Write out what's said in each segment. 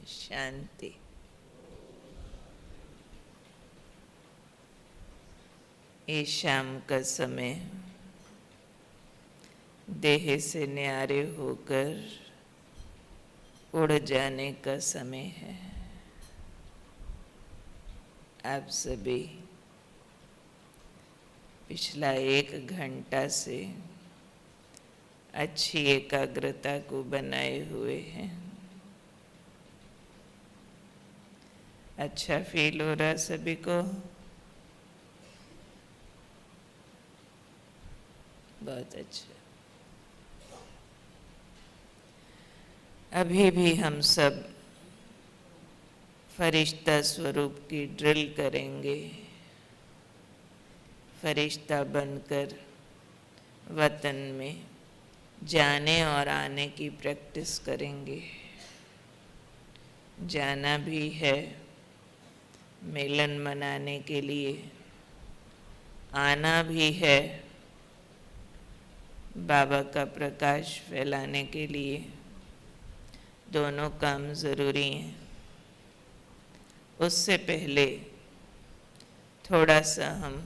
शांति। ये शाम का समय देह से न्यारे होकर उड़ जाने का समय है। आप सभी पिछला 1 घंटा से अच्छी एकाग्रता को बनाए हुए हैं। अच्छा फील हो रहा सभी को? बहुत अच्छा। अभी भी हम सब फरिश्ता स्वरूप की ड्रिल करेंगे। फरिश्ता बनकर वतन में जाने और आने की प्रैक्टिस करेंगे। जाना भी है मिलन मनाने के लिए, आना भी है बाबा का प्रकाश फैलाने के लिए। दोनों काम ज़रूरी हैं। उससे पहले थोड़ा सा हम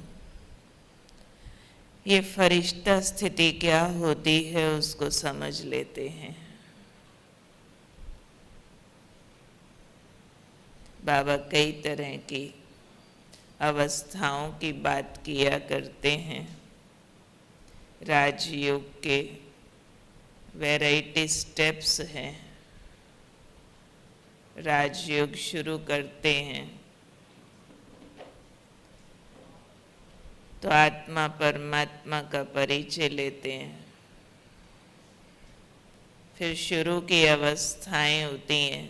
ये फरिश्ता स्थिति क्या होती है उसको समझ लेते हैं। बाबा कई तरह की अवस्थाओं की बात किया करते हैं। राजयोग के वैरायटी स्टेप्स हैं। राजयोग शुरू करते हैं तो आत्मा परमात्मा का परिचय लेते हैं। फिर शुरू की अवस्थाएं होती हैं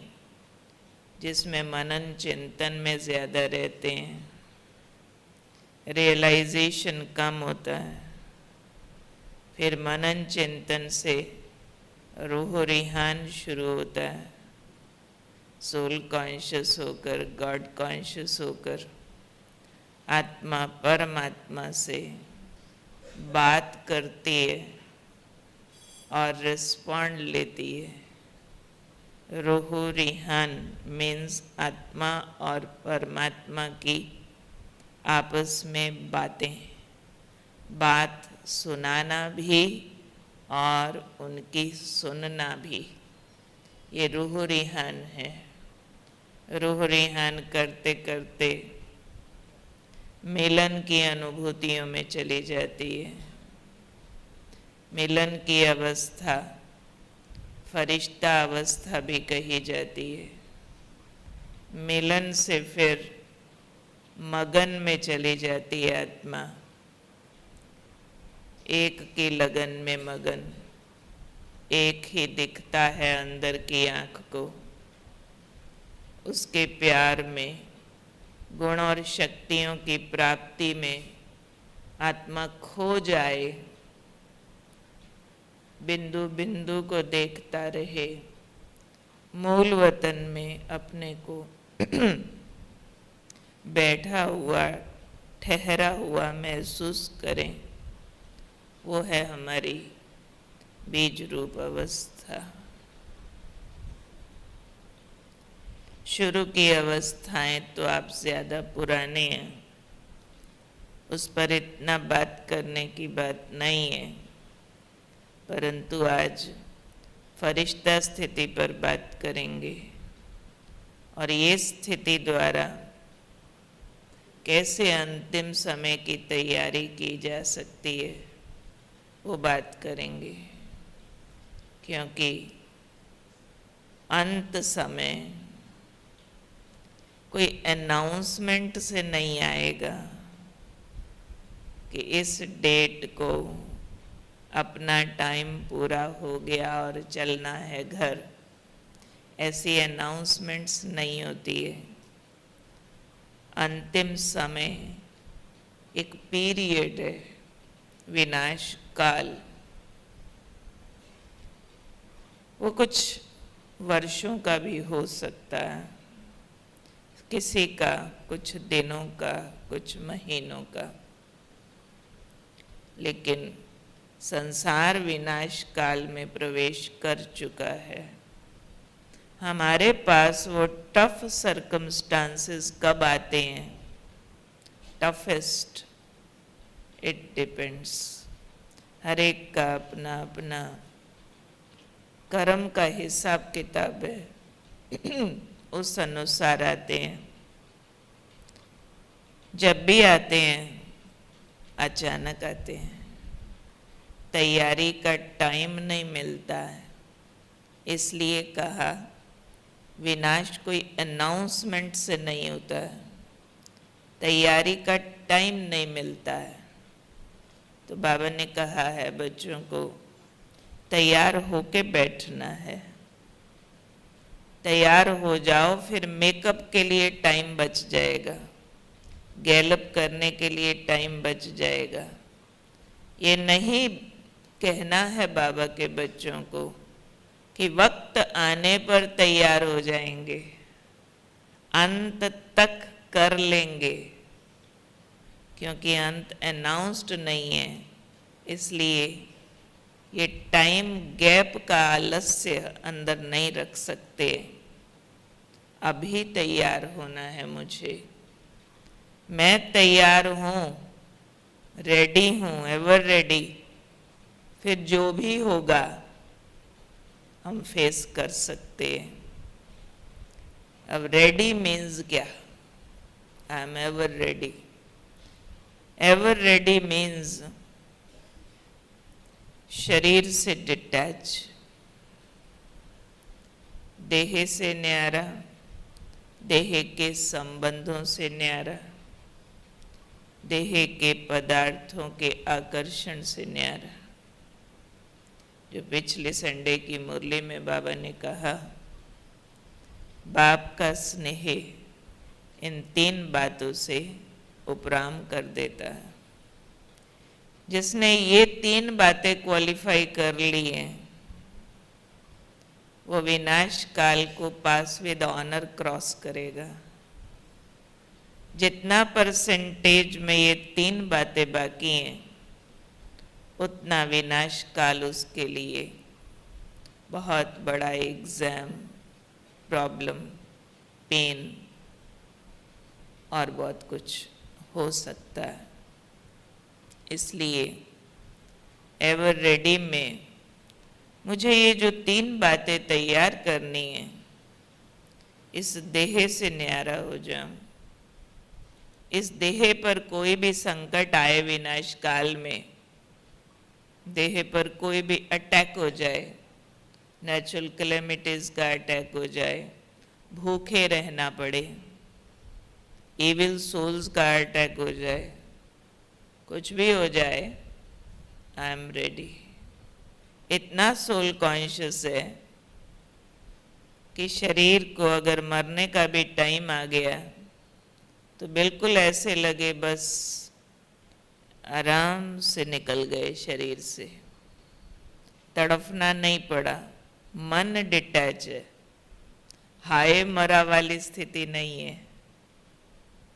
जिसमें मनन चिंतन में ज़्यादा रहते हैं, रियलाइजेशन कम होता है। फिर मनन चिंतन से रूह रिहान शुरू होता है। सोल कॉन्शियस होकर, गॉड कॉन्शियस होकर आत्मा परमात्मा से बात करती है और रिस्पॉन्ड लेती है। रूह रिहान मीन्स आत्मा और परमात्मा की आपस में बातें, बात सुनाना भी और उनकी सुनना भी, ये रूह रिहान है। रूह रिहान करते करते मिलन की अनुभूतियों में चली जाती है। मिलन की अवस्था फरिश्ता अवस्था भी कही जाती है। मिलन से फिर मगन में चली जाती है आत्मा, एक की लगन में मगन। एक ही दिखता है अंदर की आँख को। उसके प्यार में, गुण और शक्तियों की प्राप्ति में आत्मा खो जाए, बिंदु बिंदु को देखता रहे, मूल वतन में अपने को बैठा हुआ, ठहरा हुआ महसूस करें। वो है हमारी बीज रूप अवस्था। शुरू की अवस्थाएं तो आप ज़्यादा पुराने हैं, उस पर इतना बात करने की बात नहीं है। परंतु आज फरिश्ता स्थिति पर बात करेंगे और ये स्थिति द्वारा कैसे अंतिम समय की तैयारी की जा सकती है वो बात करेंगे। क्योंकि अंत समय कोई अनाउंसमेंट से नहीं आएगा कि इस डेट को अपना टाइम पूरा हो गया और चलना है घर। ऐसी अनाउंसमेंट्स नहीं होती है। अंतिम समय एक पीरियड है, विनाश काल। वो कुछ वर्षों का भी हो सकता है, किसी का कुछ दिनों का, कुछ महीनों का। लेकिन संसार विनाश काल में प्रवेश कर चुका है। हमारे पास वो टफ सर्कमस्टांसेस कब आते हैं? Toughest, it depends. हर एक का अपना अपना कर्म का हिसाब किताब है, उस अनुसार आते हैं। जब भी आते हैं अचानक आते हैं, तैयारी का टाइम नहीं मिलता है। इसलिए कहा विनाश कोई अनाउंसमेंट से नहीं होता है, तैयारी का टाइम नहीं मिलता है। तो बाबा ने कहा है बच्चों को तैयार होके बैठना है। तैयार हो जाओ, फिर मेकअप के लिए टाइम बच जाएगा, गैलअप करने के लिए टाइम बच जाएगा। ये नहीं कहना है बाबा के बच्चों को कि वक्त आने पर तैयार हो जाएंगे, अंत तक कर लेंगे, क्योंकि अंत अनाउंस्ड नहीं है। इसलिए ये टाइम गैप का आलस्य अंदर नहीं रख सकते। अभी तैयार होना है मुझे, मैं तैयार हूँ, रेडी हूँ, एवर रेडी। फिर जो भी होगा हम फेस कर सकते हैं। अब रेडी मीन्स क्या? I am ever ready. Ever ready means शरीर से डिटैच, देह से न्यारा, देह के संबंधों से न्यारा, देह के पदार्थों के आकर्षण से न्यारा। जो पिछले संडे की मुरली में बाबा ने कहा, बाप का स्नेह इन 3 बातों से उपराम कर देता है। जिसने ये 3 बातें क्वालिफाई कर ली हैं, वो विनाश काल को पास विद ऑनर क्रॉस करेगा। जितना परसेंटेज में ये 3 बातें बाकी हैं, उतना विनाश काल उसके लिए बहुत बड़ा एग्जाम, प्रॉब्लम, पेन और बहुत कुछ हो सकता है। इसलिए एवर रेडी में मुझे ये जो 3 बातें तैयार करनी है, इस देह से न्यारा हो जाऊं। इस देह पर कोई भी संकट आए विनाश काल में, देह पर कोई भी अटैक हो जाए, नेचुरल कैलेमिटीज का अटैक हो जाए, भूखे रहना पड़े, इविल सोल्स का अटैक हो जाए, कुछ भी हो जाए, आई एम रेडी। इतना सोल कॉन्शियस है कि शरीर को अगर मरने का भी टाइम आ गया तो बिल्कुल ऐसे लगे बस आराम से निकल गए शरीर से, तड़फना नहीं पड़ा, मन डिटैच है, हाय मरा वाली स्थिति नहीं है,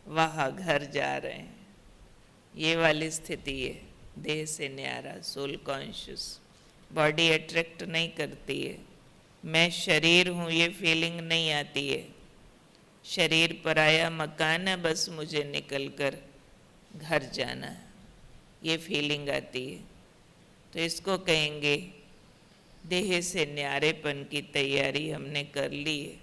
वहाँ घर जा रहे हैं, ये वाली स्थिति है। देह से न्यारा, सोल कॉन्शियस। बॉडी अट्रैक्ट नहीं करती है, मैं शरीर हूँ ये फीलिंग नहीं आती है। शरीर पराया मकान है, बस मुझे निकलकर घर जाना है, ये फीलिंग आती है। तो इसको कहेंगे देह से न्यारेपन की तैयारी हमने कर ली है।